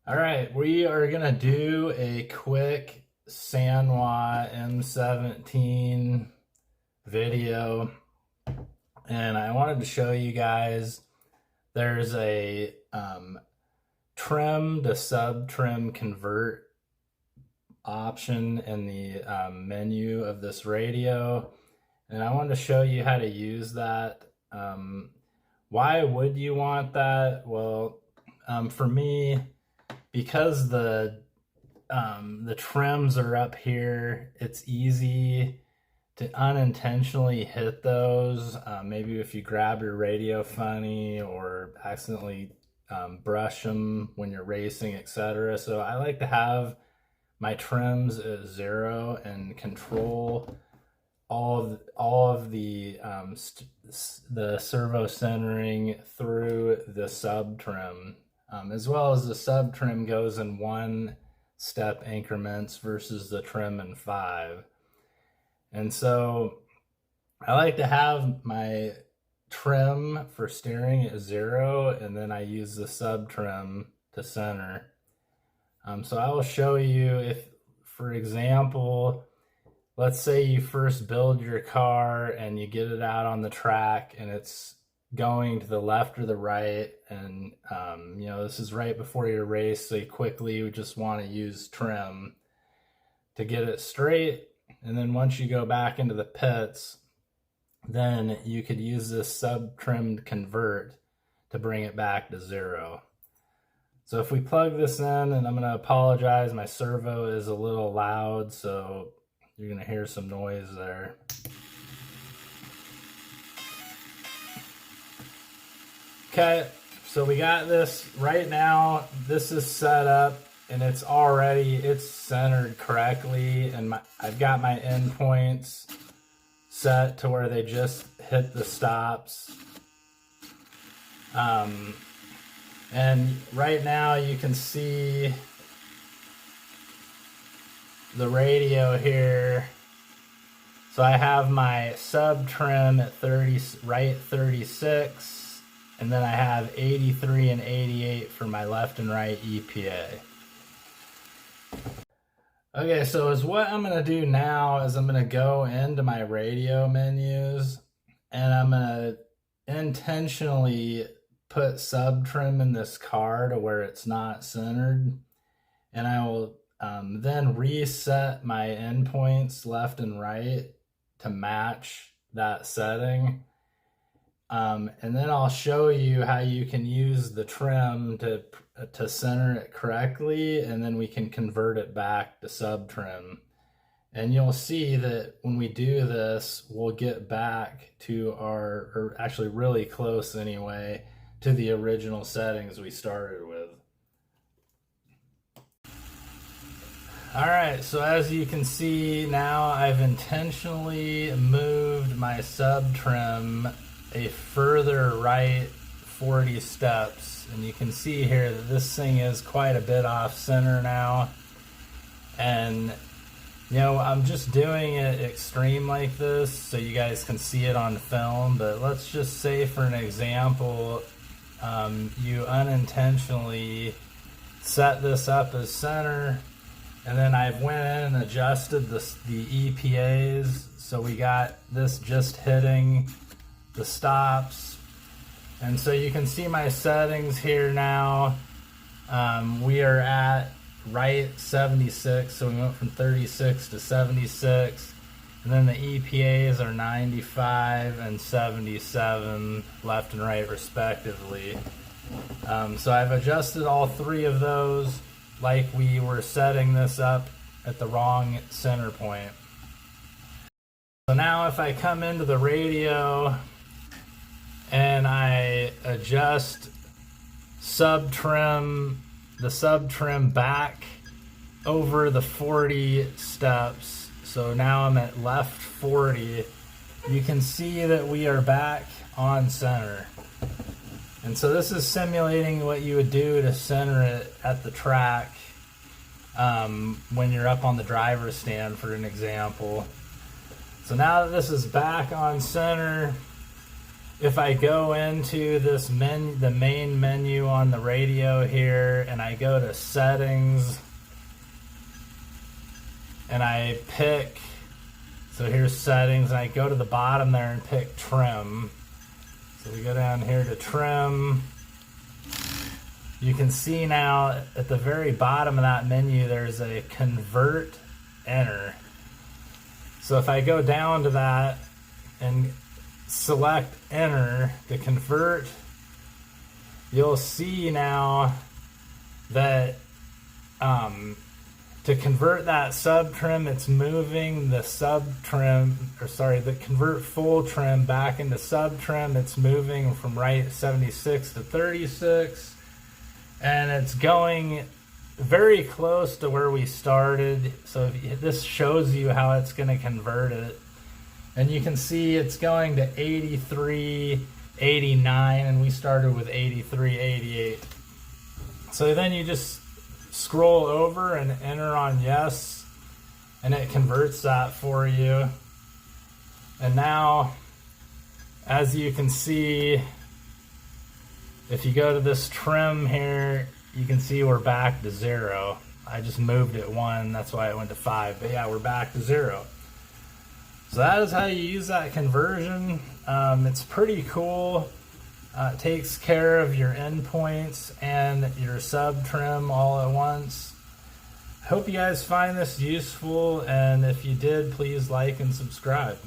All right, we are gonna do a quick Sanwa M17 video, and I wanted to show you guys there's a trim to sub-trim convert option in the menu of this radio, and I wanted to show you how to use that. Why would you want that? Well, for me, because the trims are up here, it's easy to unintentionally hit those. Maybe if you grab your radio funny or accidentally brush them when you're racing, etc. So I like to have my trims at 0 and control all of the servo centering through the sub trim. As well as the sub trim goes in 1-step increments versus the trim in 5. And so I like to have my trim for steering at 0, and then I use the sub trim to center. So I will show you if, for example, let's say you first build your car and you get it out on the track and it's going to the left or the right, and this is right before your race, so you just want to use trim to get it straight. And then once you go back into the pits, then you could use this sub-trimmed convert to bring it back to 0. So if we plug this in, and I'm going to apologize, my servo is a little loud, so you're going to hear some noise there. Okay, so we got this right now. This is set up and it's centered correctly, and I've got my endpoints set to where they just hit the stops. And right now you can see the radio here. So I have my sub trim at 36, and then I have 83 and 88 for my left and right EPA. Okay, so what I'm gonna do now is I'm gonna go into my radio menus, and I'm gonna intentionally put sub trim in this car to where it's not centered, and I will then reset my endpoints left and right to match that setting. And then I'll show you how you can use the trim to center it correctly, and then we can convert it back to sub trim. And you'll see that when we do this, we'll get back to or actually really close anyway, to the original settings we started with. All right, so as you can see now, I've intentionally moved my sub trim a further right 40 steps, and you can see here that this thing is quite a bit off center now. And I'm just doing it extreme like this so you guys can see it on film, but let's just say for an example, you unintentionally set this up as center, and then I went in and adjusted the EPAs, so we got this just hitting the stops. And so you can see my settings here now. We are at right 76, so we went from 36 to 76, and then the EPAs are 95 and 77 left and right respectively. So I've adjusted all 3 of those like we were setting this up at the wrong center point. So now if I come into the radio and I adjust the sub trim back over the 40 steps, so now I'm at left 40, you can see that we are back on center. And so this is simulating what you would do to center it at the track when you're up on the driver's stand, for an example. So now that this is back on center, if I go into this the main menu on the radio here, and I go to settings, and I pick, so here's settings, and I go to the bottom there and pick trim. So we go down here to trim. You can see now at the very bottom of that menu there's a convert enter. So if I go down to that and select enter to convert, you'll see now that to convert that sub trim, it's moving the the convert full trim back into sub trim. It's moving from right 76 to 36, and it's going very close to where we started. So this shows you how it's going to convert it. And you can see it's going to 83, 89, and we started with 83, 88. So then you just scroll over and enter on yes, and it converts that for you. And now, as you can see, if you go to this trim here, you can see we're back to 0. I just moved it 1, that's why it went to 5. But yeah, we're back to 0. So that is how you use that conversion. It's pretty cool. It takes care of your endpoints and your sub trim all at once. Hope you guys find this useful, and if you did, please like and subscribe.